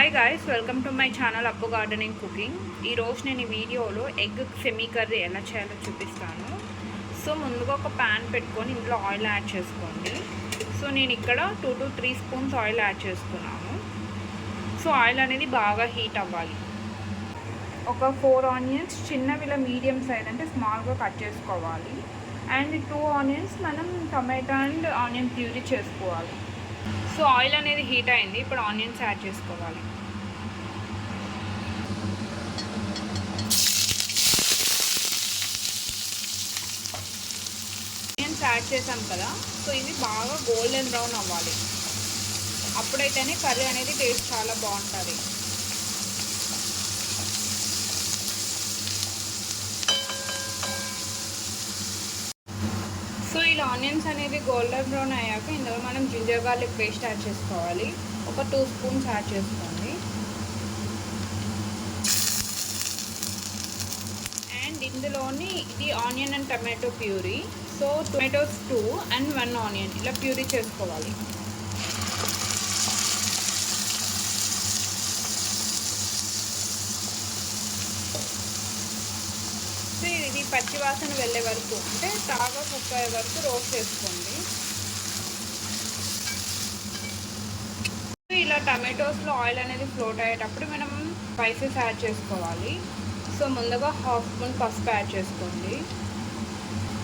Hi guys, welcome to my channel అప్పు gardening cooking. ఈరోజు నేను ఈ వీడియోలో ఎగ్ సెమీ కర్రీ ఎలా చేయాలో చూపిస్తాను. సో ముందుగా ఒక ప్యాన్ పెట్టుకొని ఇందులో ఆయిల్ యాడ్ చేసుకోండి. సో నేను ఇక్కడ 2 to 3 స్పూన్స్ ఆయిల్ యాడ్ చేసుకున్నాను. సో ఆయిల్ అనేది బాగా హీట్ అవ్వాలి. ఒక 4 ఆనియన్స్ చిన్నవి ఇలా మీడియం సైజ్ అంటే స్మాల్గా కట్ చేసుకోవాలి. అండ్ 2 ఆనియన్స్ మనం టమాటా అండ్ ఆనియన్ ప్యూరీ చేసుకోవాలి. సో ఆయిల్ అనేది హీట్ అయింది. ఇప్పుడు ఆనియన్స్ యాడ్ చేసుకోవాలి. ఆనియన్స్ యాడ్ చేసాం కదా, సో ఇవి బాగా గోల్డెన్ బ్రౌన్ అవ్వాలి. అప్పుడైతేనే కర్రీ అనేది టేస్ట్ చాలా బాగుంటుంది. సో ఇలా ఆనియన్స్ అనేది గోల్డెన్ బ్రౌన్ అయ్యాక ఇందులో మనం జింజర్ గార్లిక్ పేస్ట్ యాడ్ చేసుకోవాలి. ఒక 2 స్పూన్స్ యాడ్ చేసుకోండి. అండ్ ఇందులోని ఇది onion and tomato puree. So tomatoes 2 and 1 onion ఇలా ప్యూరీ చేసుకోవాలి. ఇది పచ్చి వాసన వెళ్ళే వరకు అంటే బాగా కుక్ అయ్యే వరకు రోస్ట్ చేసుకోండి. ఇలా టమాటోస్లో ఆయిల్ అనేది ఫ్లోట్ అయ్యేటప్పుడు మనం స్పైసెస్ యాడ్ చేసుకోవాలి. సో ముందుగా 1/2 స్పూన్ పసుపు యాడ్ చేసుకోండి.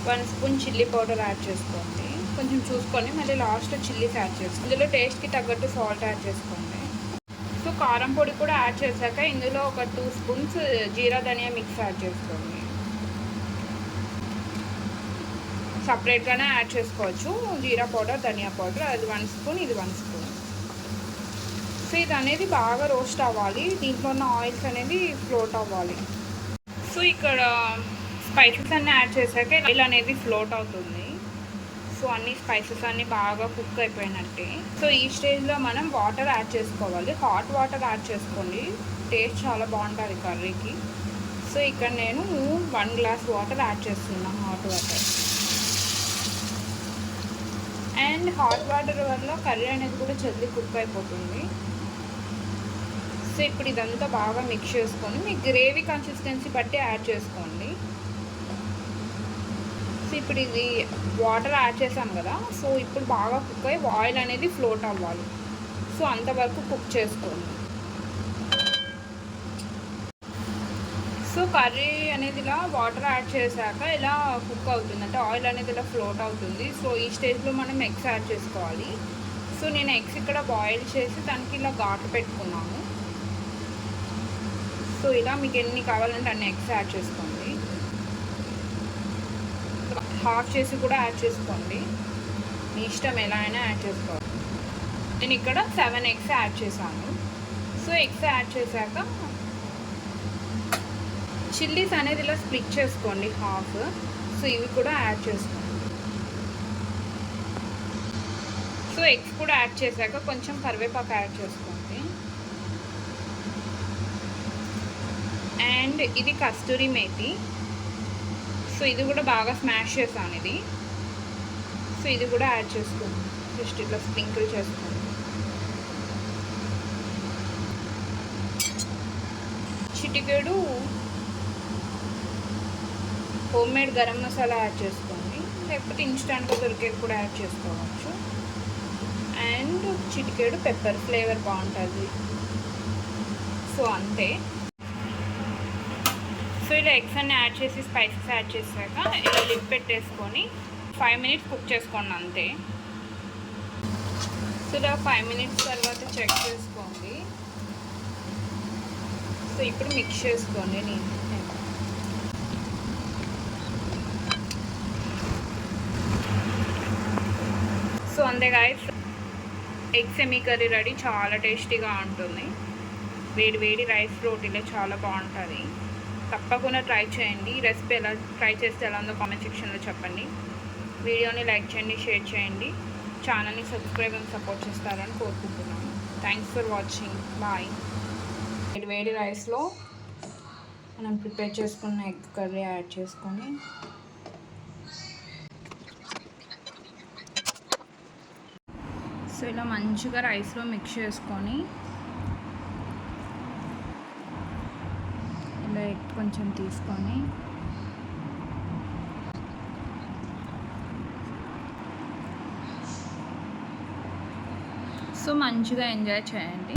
1 స్పూన్ చిల్లీ పౌడర్ యాడ్ చేసుకోండి. కొంచెం చూసుకొని మళ్ళీ లాస్ట్లో చిల్లీస్ యాడ్ చేసుకోండి. ఇందులో టేస్ట్కి తగ్గట్టు సాల్ట్ యాడ్ చేసుకోండి. సో కారం పొడి కూడా యాడ్ చేశాక ఇందులో ఒక 2 స్పూన్స్ జీరా ధనియా మిక్స్ యాడ్ చేసుకోండి. సపరేట్గానే యాడ్ చేసుకోవచ్చు. జీరా పౌడర్, ధనియా పౌడర్, అది 1 స్పూన్, ఇది 1 స్పూన్. సో ఇది అనేది బాగా రోస్ట్ అవ్వాలి. దీంట్లో ఉన్న ఆయిల్స్ అనేది ఫ్లోట్ అవ్వాలి. సో ఇక్కడ స్పైసెస్ అన్నీ యాడ్ చేశాక ఆయిల్ అనేది ఫ్లోట్ అవుతుంది. సో అన్ని స్పైసెస్ అన్నీ బాగా కుక్ అయిపోయినట్టే. సో ఈ స్టేజ్లో మనం వాటర్ యాడ్ చేసుకోవాలి. హాట్ వాటర్ యాడ్ చేసుకోండి, టేస్ట్ చాలా బాగుంటుంది కర్రీకి. సో ఇక్కడ నేను 1 గ్లాస్ వాటర్ యాడ్ చేస్తున్నాను, hot water. And hot water వల్ల కర్రీ అనేది కూడా జల్దీ కుక్ అయిపోతుంది. సో ఇప్పుడు ఇదంతా బాగా మిక్స్ చేసుకొని మీ గ్రేవీ కన్సిస్టెన్సీ బట్టి యాడ్ చేసుకోండి. సో ఇప్పుడు ఇది వాటర్ యాడ్ చేసాం కదా, సో ఇప్పుడు బాగా కుక్ అయ్యి ఆయిల్ అనేది ఫ్లోట్ అవ్వాలి. సో అంతవరకు కుక్ చేసుకోండి. సో కర్రీ అనేది ఇలా వాటర్ యాడ్ చేశాక ఇలా కుక్ అవుతుంది, అంటే ఆయిల్ అనేది ఇలా ఫ్లోట్ అవుతుంది. సో ఈ స్టేజ్లో మనం ఎగ్స్ యాడ్ చేసుకోవాలి. సో నేను ఎగ్స్ ఇక్కడ బాయిల్ చేసి దానికి ఇలా ఘాటు పెట్టుకున్నాను. సో ఇలా మీకు ఎన్ని కావాలంటే అన్ని ఎగ్స్ యాడ్ చేసుకోండి. హాఫ్ చేసి కూడా యాడ్ చేసుకోండి, మీ ఇష్టం ఎలా అయినా యాడ్ చేసుకోవాలి. నేను ఇక్కడ 7 ఎగ్స్ యాడ్ చేశాను. సో ఎగ్స్ యాడ్ చేశాక చిల్లీస్ అనేది ఇలా స్ప్లిట్ చేసుకోండి హాఫ్. సో ఇవి కూడా యాడ్ చేసుకోండి. సో ఎగ్స్ కూడా యాడ్ చేశాక కొంచెం కరివేపాకు యాడ్ చేసుకోండి. అండ్ ఇది కస్తూరి మేతి. సో ఇది కూడా బాగా స్మాష్ చేశాను ఇది. సో ఇది కూడా యాడ్ చేసుకోండి, జస్ట్ ఇట్లా స్ప్రింకిల్ చేసుకోండి. చిటికెడు home made garam masala add చేసుకోండి, లేకపోతే ఇన్స్టాంట్గా దొరికేది కూడా యాడ్ చేసుకోవచ్చు. అండ్ చిటికెడు పెప్పర్, ఫ్లేవర్ బాగుంటుంది. సో అంతే. సో ఇలా ఎగ్స్ అన్ని యాడ్ చేసి స్పైసెస్ యాడ్ చేశాక ఇలా లిడ్ పెట్టేసుకొని 5 మినిట్స్ కుక్ చేసుకోండి అంతే. సో ఇలా 5 మినిట్స్ తర్వాత చెక్ చేసుకోండి. సో ఇప్పుడు మిక్స్ చేసుకోండి. సో అంతే guys, egg semi curry ready. చాలా టేస్టీగా ఉంటుంది. వేడి వేడి రైస్ రోటీలో చాలా బాగుంటుంది. తప్పకుండా ట్రై చేయండి. ఈ రెసిపీ ఎలా ట్రై చేస్తే ఎలా ఉందో కామెంట్ సెక్షన్లో చెప్పండి. వీడియోని లైక్ చేయండి, షేర్ చేయండి. ఛానల్ని సబ్స్క్రైబ్ అండ్ సపోర్ట్ చేస్తారని కోరుకుంటున్నాను. Thanks for watching. బాయ్. వేడి వేడి రైస్లో మనం ప్రిపేర్ చేసుకున్న ఎగ్ కర్రీ యాడ్ చేసుకొని సో ఇలా మంచిగా రైస్లో మిక్స్ చేసుకొని లైట్ కొంచెం తీసుకొని సో మంచిగా ఎంజాయ్ చేయండి.